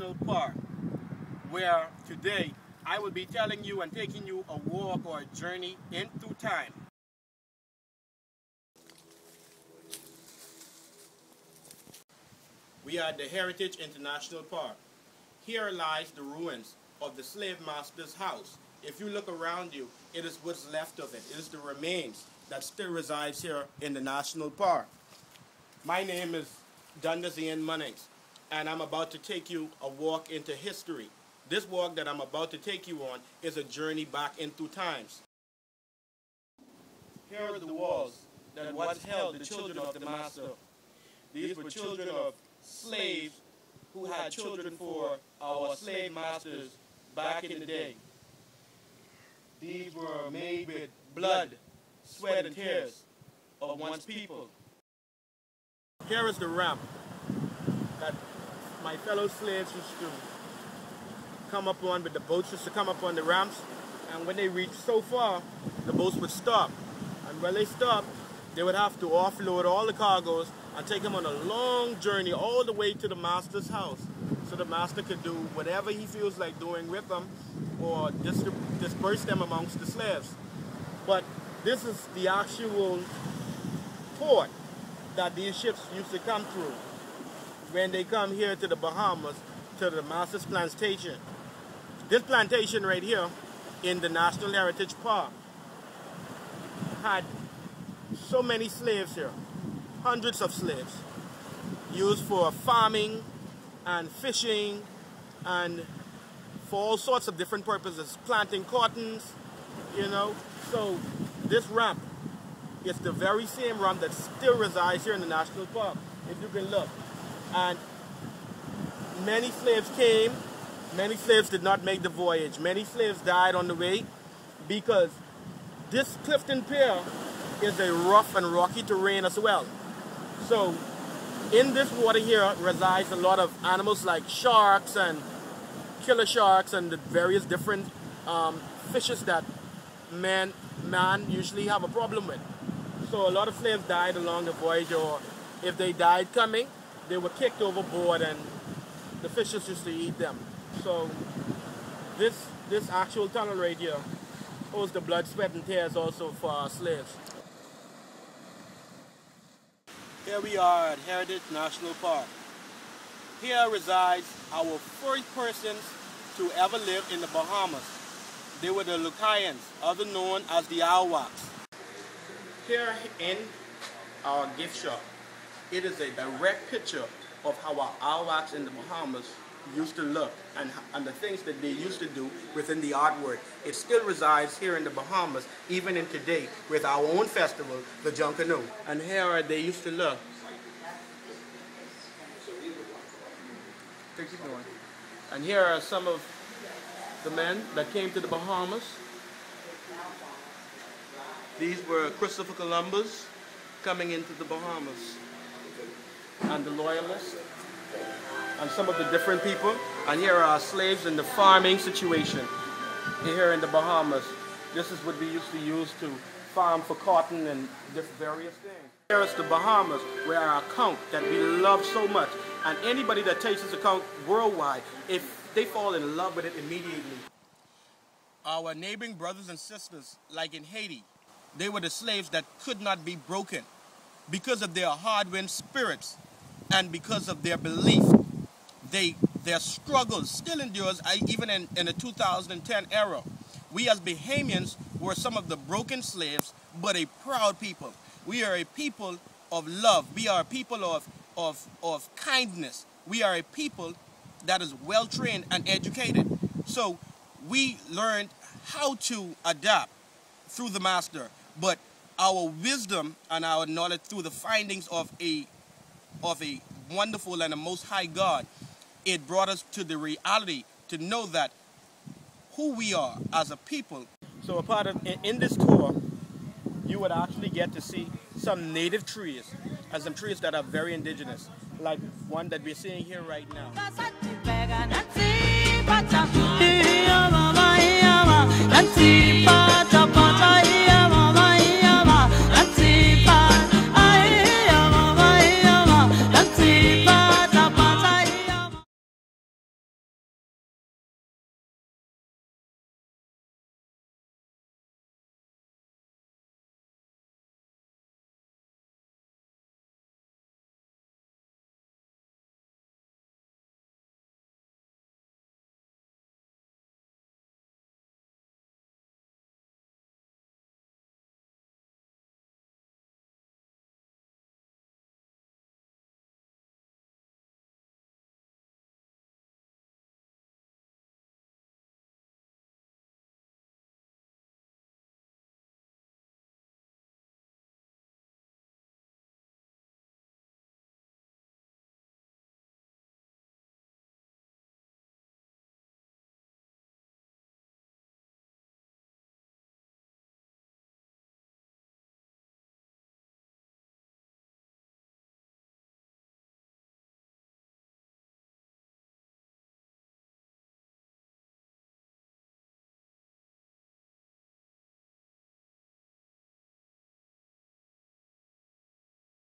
National Park, where today I will be telling you and taking you a walk or a journey into time. We are at the Heritage International Park. Here lies the ruins of the slave master's house. If you look around you, it is what's left of it. It is the remains that still resides here in the National Park. My name is Dundas Ian Munnings, and I'm about to take you a walk into history. This walk that I'm about to take you on is a journey back into times. Here are the walls that once held the children of the master. These were children of slaves who had children for our slave masters back in the day. These were made with blood, sweat, and tears of one's people. Here is the ramp that my fellow slaves used to come up on, but the boats used to come up on the ramps, and when they reached so far, the boats would stop. And when they stopped, they would have to offload all the cargoes and take them on a long journey all the way to the master's house, so the master could do whatever he feels like doing with them or disperse them amongst the slaves. But this is the actual port that these ships used to come through when they come here to the Bahamas, to the master's plantation. This plantation right here in the National Heritage Park had so many slaves here, hundreds of slaves, used for farming and fishing and for all sorts of different purposes, planting cottons, you know. So this ramp is the very same ramp that still resides here in the National Park, if you can look. And many slaves came, many slaves did not make the voyage. Many slaves died on the way because this Clifton Pier is a rough and rocky terrain as well. So in this water here resides a lot of animals like sharks and killer sharks and the various different fishes that man usually have a problem with. So a lot of slaves died along the voyage, or if they died coming, they were kicked overboard and the fishes used to eat them. So this actual tunnel right here owes the blood, sweat, and tears also for our slaves. Here we are at Heritage National Park. Here resides our first persons to ever live in the Bahamas. They were the Lucayans, other known as the Arawaks. Here in our gift shop, it is a direct picture of how our Arawaks in the Bahamas used to look and the things that they used to do within the artwork. It still resides here in the Bahamas, even in today, with our own festival, the Junkanoo. And here they used to look. Keep going. And here are some of the men that came to the Bahamas. These were Christopher Columbus coming into the Bahamas, and the Loyalists, and some of the different people. And here are our slaves in the farming situation here in the Bahamas. This is what we used to use to farm for cotton and just various things. Here is the Bahamas, where our conch that we love so much, and anybody that tastes this conch worldwide, if they fall in love with it immediately. Our neighboring brothers and sisters, like in Haiti, they were the slaves that could not be broken because of their hard-wind spirits and because of their belief. Their struggles still endures even in the 2010 era. We as Bahamians were some of the broken slaves, but a proud people. We are a people of love. We are a people of kindness. We are a people that is well-trained and educated. So we learned how to adapt through the master, but our wisdom and our knowledge through the findings of a wonderful and a most high God, it brought us to the reality to know that who we are as a people. So a part of in this tour, you would actually get to see some native trees, and some trees that are very indigenous, like one that we're seeing here right now.